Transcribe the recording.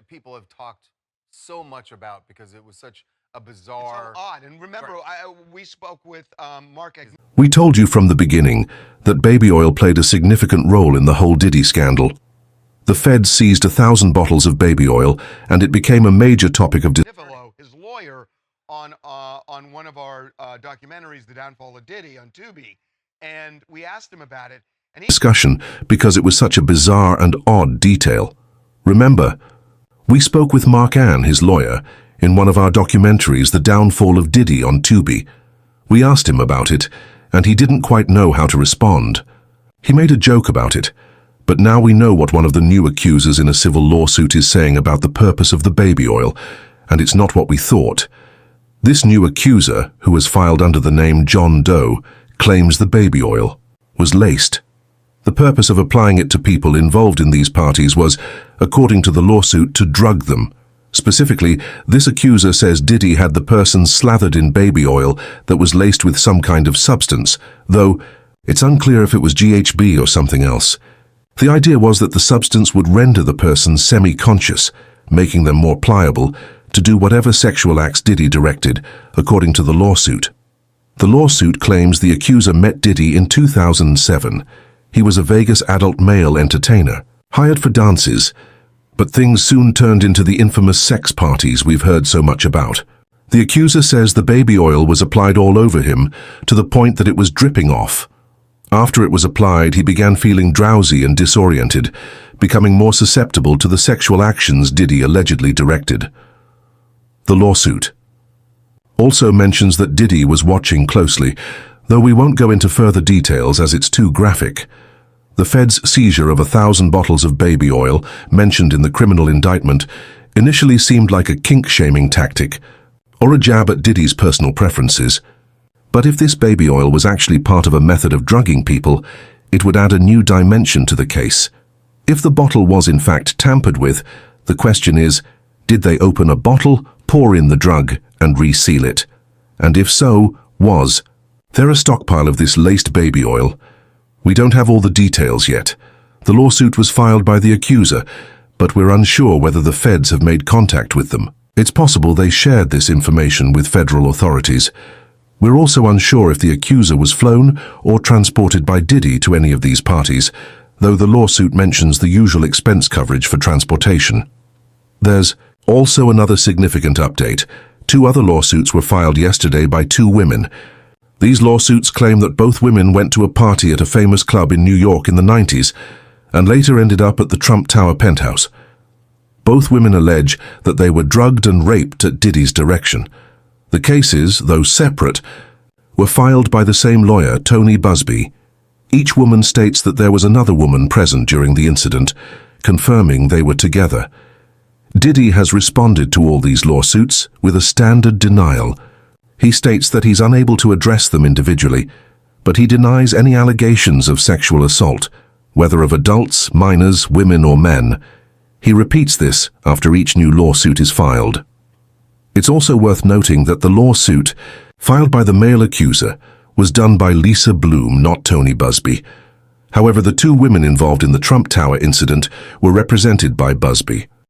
that people have talked so much about because it was such a bizarre... It's so odd. And remember, Right. we spoke with Mark... We told you from the beginning that baby oil played a significant role in the whole Diddy scandal. The feds seized 1,000 bottles of baby oil, and it became a major topic of his lawyer on one of our documentaries, The Downfall of Diddy, on Tubi, and we asked him about it, and discussion because it was such a bizarre and odd detail. Remember, we spoke with Mark Ann, his lawyer, in one of our documentaries, The Downfall of Diddy, on Tubi. We asked him about it, and he didn't quite know how to respond. He made a joke about it, but now we know what one of the new accusers in a civil lawsuit is saying about the purpose of the baby oil, and it's not what we thought. This new accuser, who has filed under the name John Doe, claims the baby oil was laced. The purpose of applying it to people involved in these parties was, according to the lawsuit, to drug them. Specifically, this accuser says Diddy had the person slathered in baby oil that was laced with some kind of substance, though it's unclear if it was GHB or something else. The idea was that the substance would render the person semi-conscious, making them more pliable to do whatever sexual acts Diddy directed, according to the lawsuit. The lawsuit claims the accuser met Diddy in 2007. He was a Vegas adult male entertainer, hired for dances, but things soon turned into the infamous sex parties we've heard so much about. The accuser says the baby oil was applied all over him to the point that it was dripping off. After it was applied, he began feeling drowsy and disoriented, becoming more susceptible to the sexual actions Diddy allegedly directed. The lawsuit also mentions that Diddy was watching closely, though we won't go into further details as it's too graphic. The Fed's seizure of 1,000 bottles of baby oil, mentioned in the criminal indictment, initially seemed like a kink-shaming tactic, or a jab at Diddy's personal preferences. But if this baby oil was actually part of a method of drugging people, it would add a new dimension to the case. If the bottle was in fact tampered with, the question is, did they open a bottle, pour in the drug, and reseal it? And if so, was there a stockpile of this laced baby oil? We don't have all the details yet. The lawsuit was filed by the accuser, but we're unsure whether the feds have made contact with them. It's possible they shared this information with federal authorities. We're also unsure if the accuser was flown or transported by Diddy to any of these parties, though the lawsuit mentions the usual expense coverage for transportation. There's also another significant update. 2 other lawsuits were filed yesterday by 2 women. These lawsuits claim that both women went to a party at a famous club in New York in the 90s and later ended up at the Trump Tower penthouse. Both women allege that they were drugged and raped at Diddy's direction. The cases, though separate, were filed by the same lawyer, Tony Busby. Each woman states that there was another woman present during the incident, confirming they were together. Diddy has responded to all these lawsuits with a standard denial. He states that he's unable to address them individually, but he denies any allegations of sexual assault, whether of adults, minors, women, or men. He repeats this after each new lawsuit is filed. It's also worth noting that the lawsuit, filed by the male accuser, was done by Lisa Bloom, not Tony Busby. However, the 2 women involved in the Trump Tower incident were represented by Busby.